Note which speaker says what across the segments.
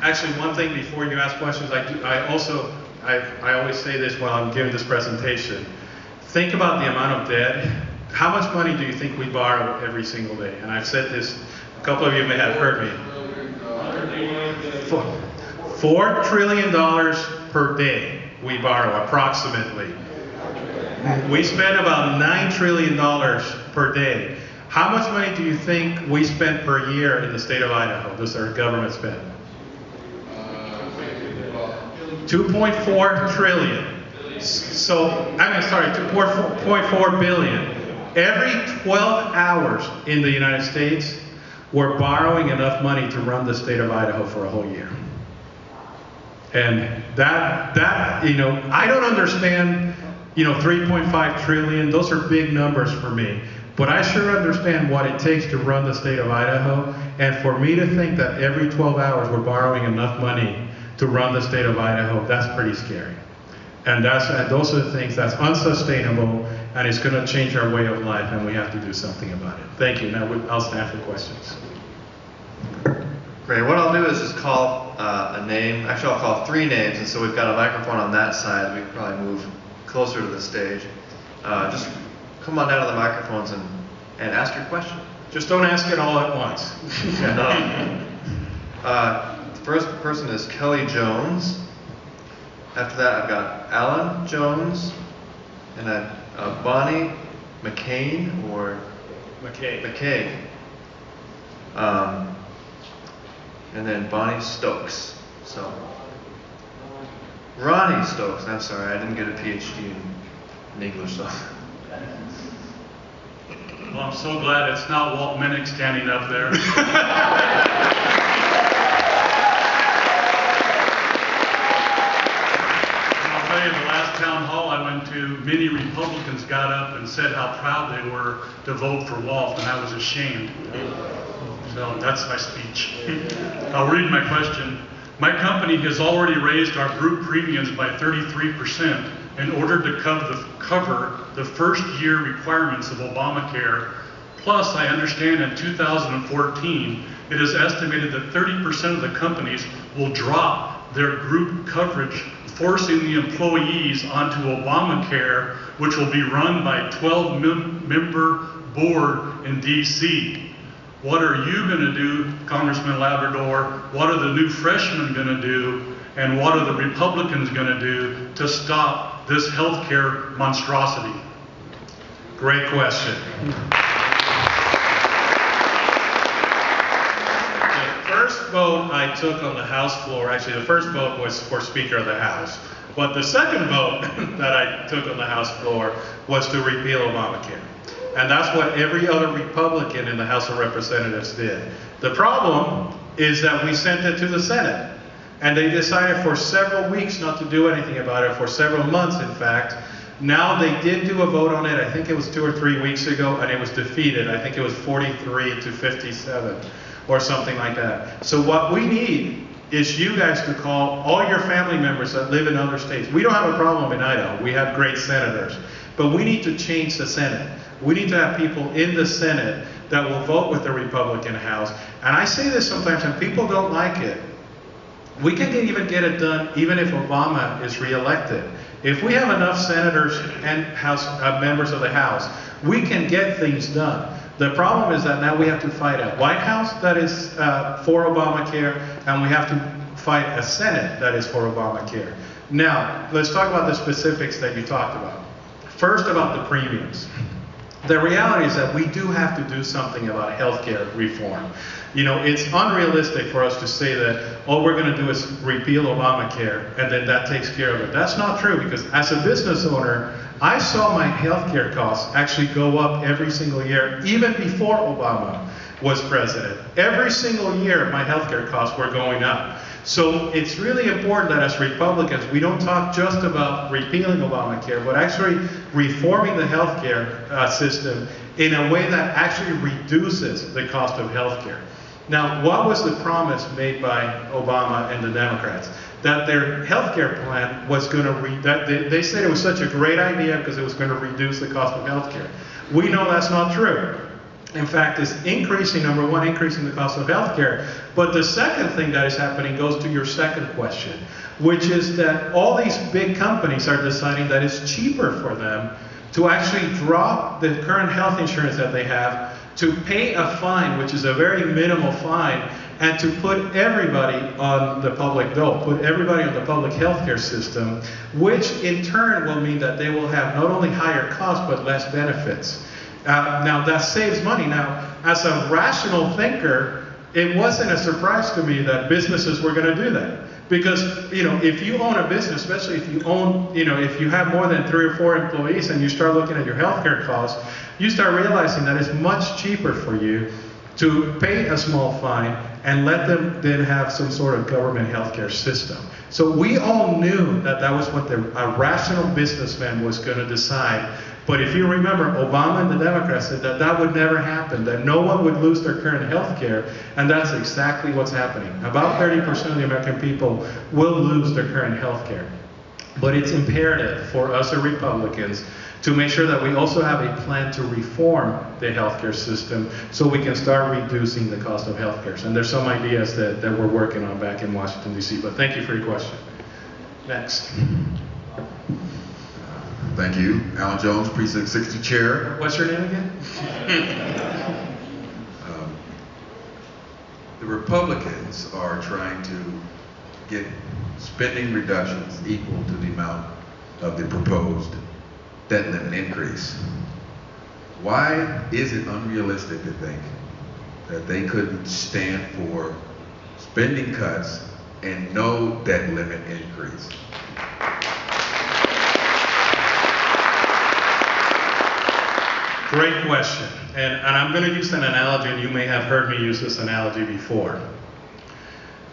Speaker 1: Actually, one thing before you ask questions, I always say this while I'm giving this presentation. Think about the amount of debt. How much money do you think we borrow every single day? And I've said this, a couple of you may have heard me. $4 trillion per day we borrow, approximately. We spend about $9 trillion per day. How much money do you think we spend per year in the state of Idaho? Does our government spend? 2.4 trillion. So, 2.4 billion. Every 12 hours in the United States, we're borrowing enough money to run the state of Idaho for a whole year. And that, I don't understand, 3.5 trillion, those are big numbers for me. But I sure understand what it takes to run the state of Idaho. And for me to think that every 12 hours we're borrowing enough money to run the state of Idaho, that's pretty scary. And those are the things that's unsustainable, and it's going to change our way of life, and we have to do something about it. Thank you. Now I'll stand for questions.
Speaker 2: Great. What I'll do is just call a name. Actually, I'll call 3 names, and so we've got a microphone on that side. We can probably move closer to the stage. Just come on down to the microphones and ask your question.
Speaker 1: Just don't ask it all at once.
Speaker 2: The first person is Kelly Jones. After that, I've got Alan Jones, and Bonnie McCain or McKay. And then Bonnie Stokes. So Ronnie Stokes. I'm sorry, I didn't get a PhD in English, so.
Speaker 3: Well, I'm so glad it's not Walt Minnick standing up there. I'll tell you, the last town hall I went to, many Republicans got up and said how proud they were to vote for Walt, and I was ashamed. So that's my speech. I'll read my question. My company has already raised our group premiums by 33% in order to cover the first year requirements of Obamacare. Plus, I understand in 2014, it is estimated that 30% of the companies will drop their group coverage, forcing the employees onto Obamacare, which will be run by a 12-member board in DC. What are you going to do, Congressman Labrador? What are the new freshmen going to do? And what are the Republicans going to do to stop this healthcare monstrosity?
Speaker 1: Great question. The first vote I took on the House floor, actually the first vote was for Speaker of the House. But the second vote that I took on the House floor was to repeal Obamacare. And that's what every other Republican in the House of Representatives did. The problem is that we sent it to the Senate. And they decided for several weeks not to do anything about it, for several months in fact. Now they did do a vote on it, I think it was 2 or 3 weeks ago, and it was defeated. I think it was 43 to 57 or something like that. So what we need is you guys to call all your family members that live in other states. We don't have a problem in Idaho. We have great senators. But we need to change the Senate. We need to have people in the Senate that will vote with the Republican House. And I say this sometimes, and people don't like it. We can even get it done even if Obama is reelected. If we have enough senators and members of the House, we can get things done. The problem is that now we have to fight a White House that is for Obamacare, and we have to fight a Senate that is for Obamacare. Now, let's talk about the specifics that you talked about. First, about the premiums. The reality is that we do have to do something about healthcare reform. It's unrealistic for us to say that all we're going to do is repeal Obamacare and then that takes care of it. That's not true, because as a business owner, I saw my healthcare costs actually go up every single year, even before Obama was president. Every single year, my healthcare costs were going up. So it's really important that as Republicans, we don't talk just about repealing Obamacare, but actually reforming the healthcare system in a way that actually reduces the cost of healthcare. Now, what was the promise made by Obama and the Democrats? That their healthcare plan was going to, they said it was such a great idea because it was going to reduce the cost of healthcare. We know that's not true. in fact, is increasing, number one, increasing the cost of healthcare. But the second thing that is happening goes to your second question, which is that all these big companies are deciding that it's cheaper for them to actually drop the current health insurance that they have, to pay a fine, which is a very minimal fine, and to put everybody on the public dole, put everybody on the public healthcare system, which in turn will mean that they will have not only higher costs, but less benefits. Now that saves money. Now, as a rational thinker, it wasn't a surprise to me that businesses were going to do that. Because, you know, if you own a business, especially if you own, you know, if you have more than 3 or 4 employees and you start looking at your healthcare costs, you start realizing that it's much cheaper for you to pay a small fine and let them then have some sort of government healthcare system. So we all knew that that was what a rational businessman was going to decide. But if you remember, Obama and the Democrats said that that would never happen, that no one would lose their current health care, and that's exactly what's happening. About 30% of the American people will lose their current health care. But it's imperative for us as Republicans to make sure that we also have a plan to reform the healthcare system so we can start reducing the cost of healthcare. And there's some ideas that we're working on back in Washington, D.C. But thank you for your question. Next.
Speaker 4: Thank you. Alan Jones, Precinct 60 Chair.
Speaker 1: What's your name again?
Speaker 4: The Republicans are trying to get spending reductions equal to the amount of the proposed debt limit increase. Why is it unrealistic to think that they couldn't stand for spending cuts and no debt limit increase?
Speaker 1: Great question. And I'm going to use an analogy, and you may have heard me use this analogy before.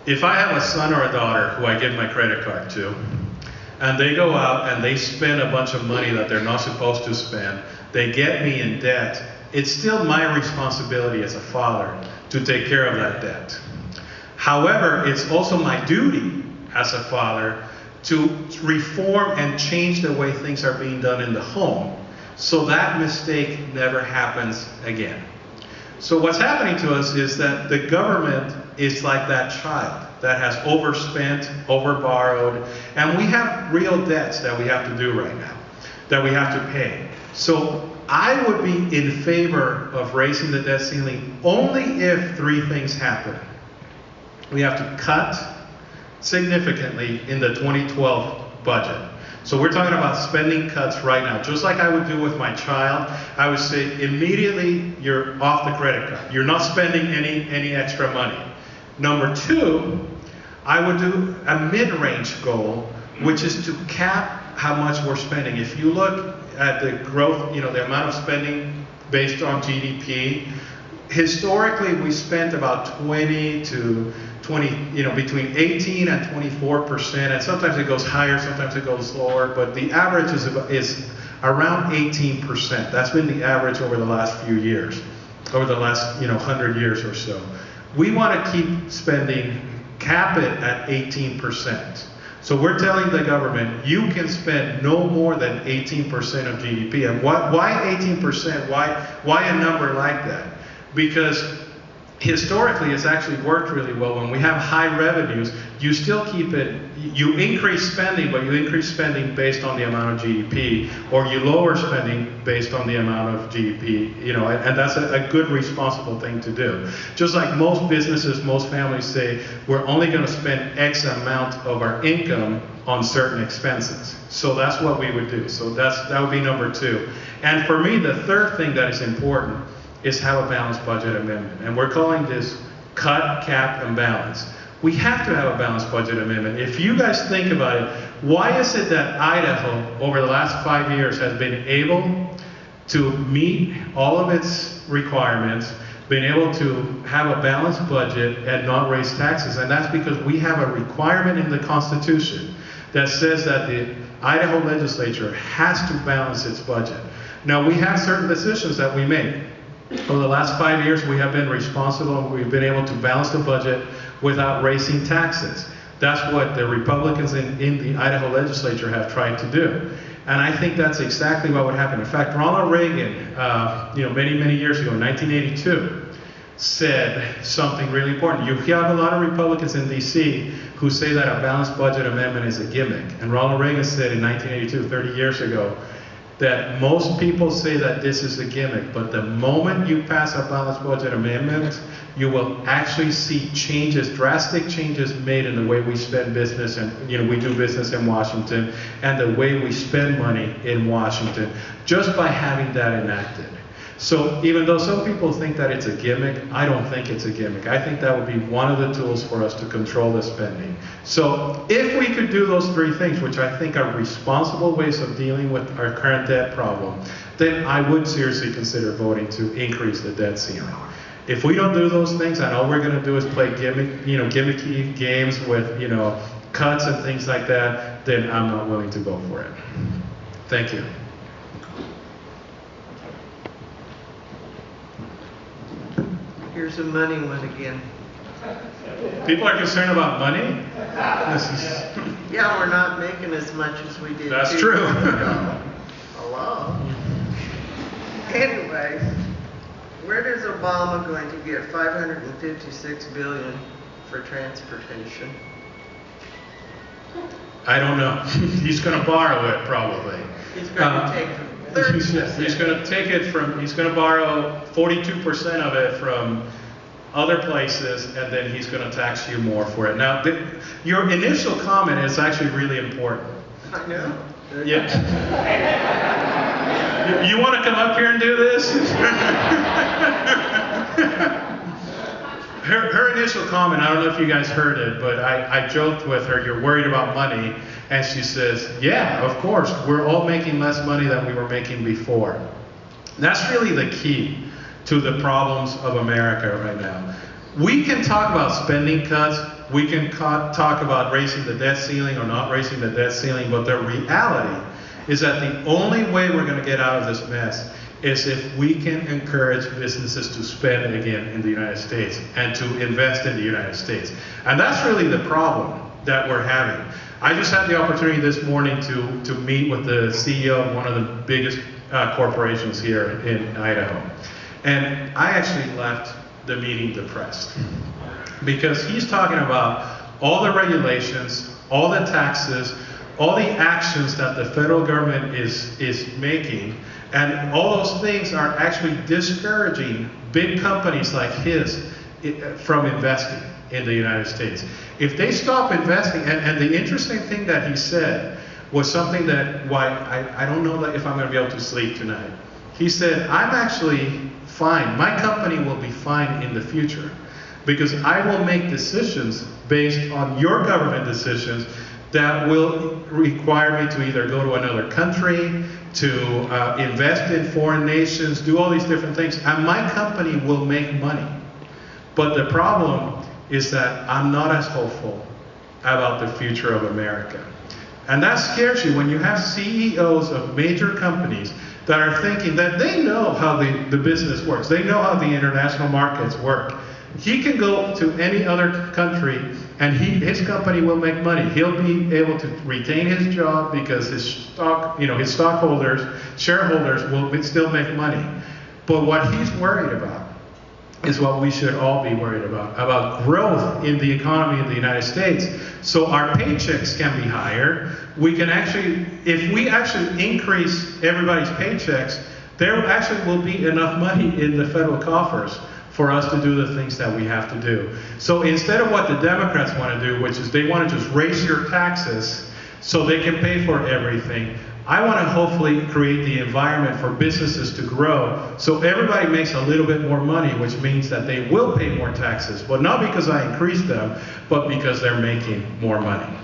Speaker 1: If I have a son or a daughter who I give my credit card to, and they go out and they spend a bunch of money that they're not supposed to spend, they get me in debt, it's still my responsibility as a father to take care of that debt. However, it's also my duty as a father to reform and change the way things are being done in the home, so that mistake never happens again. So what's happening to us is that the government is like that child that has overspent, overborrowed, and we have real debts that we have to do right now, that we have to pay. So I would be in favor of raising the debt ceiling only if 3 things happen. We have to cut significantly in the 2012 budget. So we're talking about spending cuts right now. Just like I would do with my child, I would say immediately you're off the credit card. You're not spending any extra money. Number 2, I would do a mid-range goal, which is to cap how much we're spending. If you look at the growth, you know, the amount of spending based on GDP, historically we spent about 20 to 20, you know, between 18 and 24%, and sometimes it goes higher, sometimes it goes lower, but the average is around 18%. That's been the average over the last few years, over the last, you know, 100 years or so. We want to keep spending, cap it at 18%. So we're telling the government, you can spend no more than 18% of GDP. And why 18%? Why a number like that? Because historically, it's actually worked really well. When we have high revenues, you still keep it, you increase spending, but you increase spending based on the amount of GDP, or you lower spending based on the amount of GDP, you know, and that's a good, responsible thing to do. Just like most businesses, most families say, we're only going to spend X amount of our income on certain expenses. So that's what we would do. So that would be number 2. And for me, the third thing that is important is have a balanced budget amendment. And we're calling this cut, cap, and balance. We have to have a balanced budget amendment. If you guys think about it, why is it that Idaho, over the last 5 years, has been able to meet all of its requirements, been able to have a balanced budget and not raise taxes? And that's because we have a requirement in the Constitution that says that the Idaho legislature has to balance its budget. Now, we have certain decisions that we make. Over the last 5 years, we have been responsible and we've been able to balance the budget without raising taxes. That's what the Republicans in the Idaho legislature have tried to do. And I think that's exactly what would happen. In fact, Ronald Reagan, many, many years ago, in 1982, said something really important. You have a lot of Republicans in D.C. who say that a balanced budget amendment is a gimmick. And Ronald Reagan said in 1982, 30 years ago, that most people say that this is a gimmick, but the moment you pass a balanced budget amendment, you will actually see changes, drastic changes made in the way we spend business and, we do business in Washington, and the way we spend money in Washington, just by having that enacted. So even though some people think that it's a gimmick, I don't think it's a gimmick. I think that would be one of the tools for us to control the spending. So if we could do those three things, which I think are responsible ways of dealing with our current debt problem, then I would seriously consider voting to increase the debt ceiling. If we don't do those things, and all we're going to do is play gimmicky games with, cuts and things like that, then I'm not willing to vote for it. Thank you.
Speaker 5: Here's a money one again.
Speaker 1: People are concerned about money?
Speaker 5: Yeah, we're not making as much as we did.
Speaker 1: That's
Speaker 5: 2
Speaker 1: true.
Speaker 5: years ago. Hello. Anyway, where is Obama going to get $556 billion for transportation?
Speaker 1: I don't know. He's going to borrow it, probably.
Speaker 5: He's going to take 30%.
Speaker 1: He's going to take it from, he's going to borrow 42% of it from other places, and then he's going to tax you more for it. Now, your initial comment is actually really important.
Speaker 5: I know.
Speaker 1: Yeah. You want to come up here and do this? Her initial comment, I don't know if you guys heard it, but I joked with her, you're worried about money, and she says, yeah, of course, we're all making less money than we were making before. That's really the key to the problems of America right now. We can talk about spending cuts, we can talk about raising the debt ceiling or not raising the debt ceiling, but the reality is that the only way we're going to get out of this mess is if we can encourage businesses to spend again in the United States and to invest in the United States. And that's really the problem that we're having. I just had the opportunity this morning to meet with the CEO of one of the biggest corporations here in Idaho. And I actually left the meeting depressed because he's talking about all the regulations, all the taxes, all the actions that the federal government is making, and all those things are actually discouraging big companies like his from investing in the United States. If they stop investing, and the interesting thing that he said was something that I don't know if I'm going to be able to sleep tonight. He said, I'm actually fine. My company will be fine in the future because I will make decisions based on your government decisions that will require me to either go to another country, to invest in foreign nations, do all these different things, and my company will make money. But the problem is that I'm not as hopeful about the future of America. And that scares you when you have CEOs of major companies that are thinking that they know how the business works. They know how the international markets work. He can go to any other country and his company will make money. He'll be able to retain his job because his stockholders, shareholders will still make money. But what he's worried about is what we should all be worried about growth in the economy in the United States. So our paychecks can be higher. We can actually, if we actually increase everybody's paychecks, there actually will be enough money in the federal coffers for us to do the things that we have to do. So instead of what the Democrats want to do, which is they want to just raise your taxes so they can pay for everything, I want to hopefully create the environment for businesses to grow so everybody makes a little bit more money, which means that they will pay more taxes, but not because I increased them, but because they're making more money.